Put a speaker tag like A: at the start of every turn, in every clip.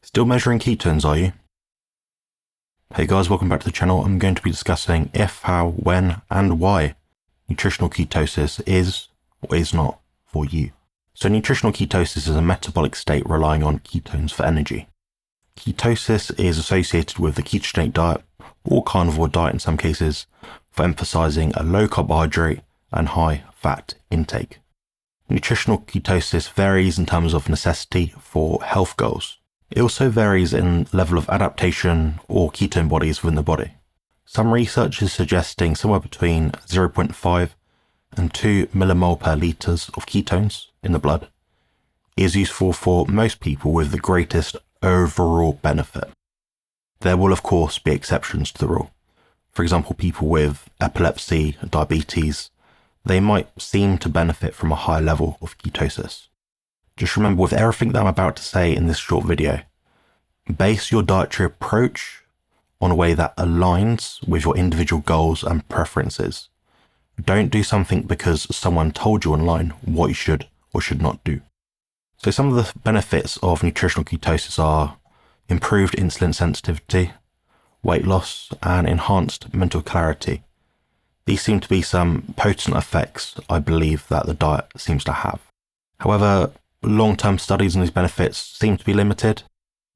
A: Still measuring ketones, are you? Hey guys, welcome back to the channel. I'm going to be discussing if, how, when, and why nutritional ketosis is or is not for you. So nutritional ketosis is a metabolic state relying on ketones for energy. Ketosis is associated with the ketogenic diet or carnivore diet in some cases for emphasizing a low carbohydrate and high fat intake. Nutritional ketosis varies in terms of necessity for health goals. It also varies in level of adaptation or ketone bodies within the body. Some research is suggesting somewhere between 0.5 and 2 millimole per litres of ketones in the blood is useful for most people with the greatest overall benefit. There will of course be exceptions to the rule. For example, people with epilepsy, diabetes, they might seem to benefit from a high level of ketosis. Just remember, with everything that I'm about to say in this short video, base your dietary approach on a way that aligns with your individual goals and preferences. Don't do something because someone told you online what you should or should not do. So some of the benefits of nutritional ketosis are improved insulin sensitivity, weight loss, and enhanced mental clarity. These seem to be some potent effects I believe that the diet seems to have. However, long-term studies on these benefits seem to be limited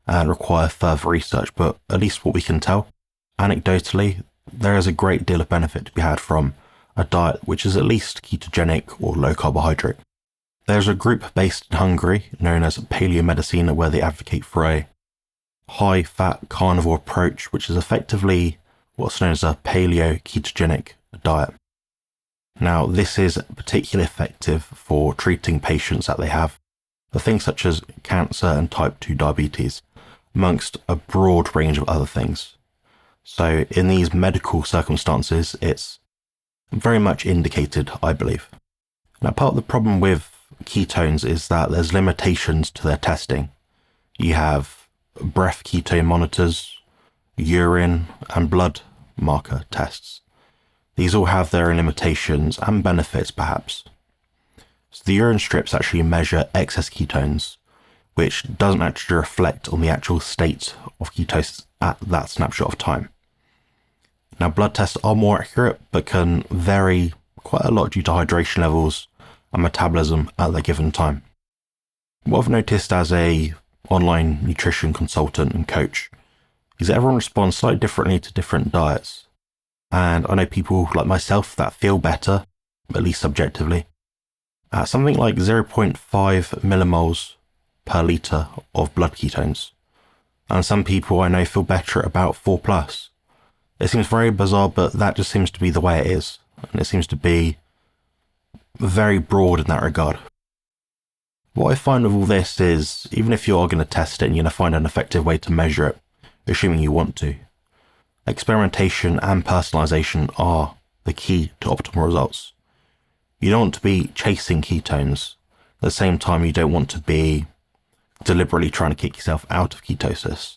A: and require further research, but at least what we can tell, anecdotally, there is a great deal of benefit to be had from a diet which is at least ketogenic or low carbohydrate. There's a group based in Hungary known as Paleomedicina where they advocate for a high-fat carnivore approach, which is effectively what's known as a paleo-ketogenic diet. Now, this is particularly effective for treating patients that they have for things such as cancer and type 2 diabetes, amongst a broad range of other things. So in these medical circumstances, it's very much indicated, I believe. Now, part of the problem with ketones is that there's limitations to their testing. You have breath ketone monitors, urine and blood marker tests. These all have their own limitations and benefits perhaps. So the urine strips actually measure excess ketones, which doesn't actually reflect on the actual state of ketosis at that snapshot of time. Now, blood tests are more accurate, but can vary quite a lot due to hydration levels and metabolism at the given time. What I've noticed as a online nutrition consultant and coach is that everyone responds slightly differently to different diets. And I know people like myself that feel better, at least subjectively, at something like 0.5 millimoles per litre of blood ketones. And some people I know feel better at about 4 plus. It seems very bizarre, but that just seems to be the way it is. And it seems to be very broad in that regard. What I find with all this is, even if you are going to test it and you're going to find an effective way to measure it, assuming you want to, experimentation and personalization are the key to optimal results. You don't want to be chasing ketones. At the same time, you don't want to be deliberately trying to kick yourself out of ketosis.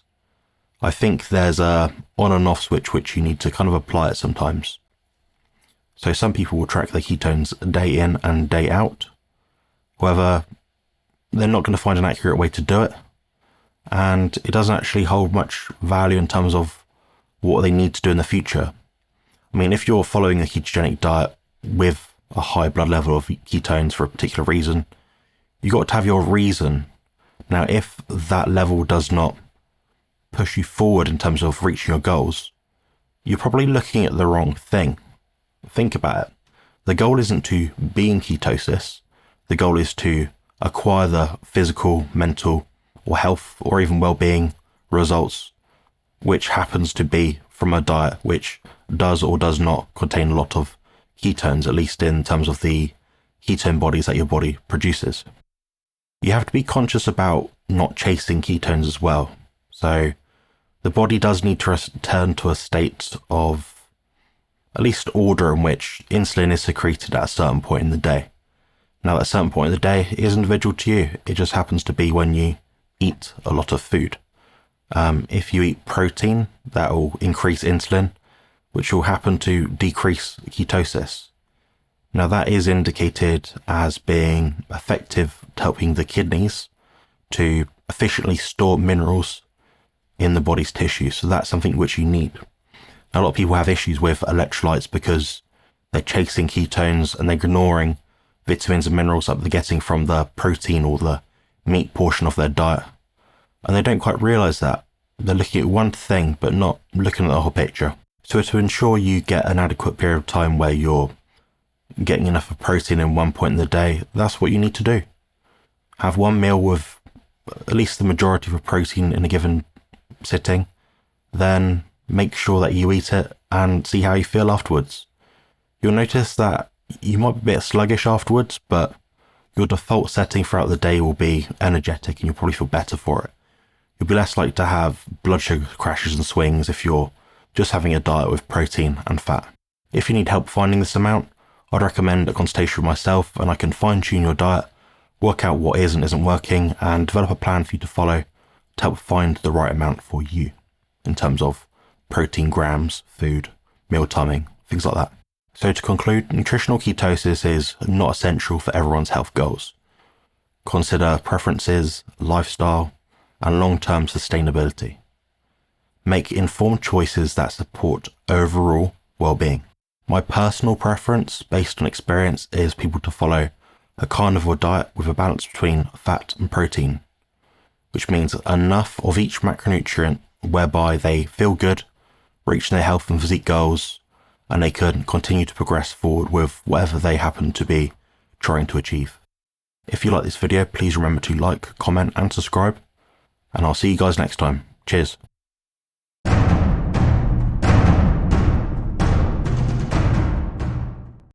A: I think there's a on and off switch which you need to kind of apply it sometimes. So some people will track their ketones day in and day out. However, they're not going to find an accurate way to do it. And it doesn't actually hold much value in terms of what they need to do in the future. I mean, if you're following a ketogenic diet with a high blood level of ketones for a particular reason, you've got to have your reason. Now, if that level does not push you forward in terms of reaching your goals, you're probably looking at the wrong thing. Think about it. The goal isn't to be in ketosis. The goal is to acquire the physical, mental, or health, or even well-being results, which happens to be from a diet which does or does not contain a lot of ketones, at least in terms of the ketone bodies that your body produces. You have to be conscious about not chasing ketones as well. So the body does need to return to a state of at least order in which insulin is secreted at a certain point in the day. Now, at a certain point in the day is individual to you. It just happens to be when you eat a lot of food. If you eat protein, that will increase insulin, which will happen to decrease ketosis. Now, that is indicated as being effective at helping the kidneys to efficiently store minerals in the body's tissue. So that's something which you need. A lot of people have issues with electrolytes because they're chasing ketones and they're ignoring vitamins and minerals that they're getting from the protein or the meat portion of their diet. And they don't quite realize that. They're looking at one thing, but not looking at the whole picture. So to ensure you get an adequate period of time where you're getting enough of protein in one point in the day, that's what you need to do. Have one meal with at least the majority of the protein in a given sitting, then make sure that you eat it and see how you feel afterwards. You'll notice that you might be a bit sluggish afterwards, but your default setting throughout the day will be energetic and you'll probably feel better for it. You'll be less likely to have blood sugar crashes and swings if you're just having a diet with protein and fat. If you need help finding this amount, I'd recommend a consultation with myself, and I can fine-tune your diet, work out what is and isn't working, and develop a plan for you to follow to help find the right amount for you in terms of protein grams, food, meal timing, things like that. So to conclude, nutritional ketosis is not essential for everyone's health goals. Consider preferences, lifestyle, and long-term sustainability. Make informed choices that support overall well-being. My personal preference, based on experience, is people to follow a carnivore diet with a balance between fat and protein, which means enough of each macronutrient whereby they feel good, reach their health and physique goals, and they can continue to progress forward with whatever they happen to be trying to achieve. If you like this video, please remember to like, comment, and subscribe, and I'll see you guys next time. Cheers.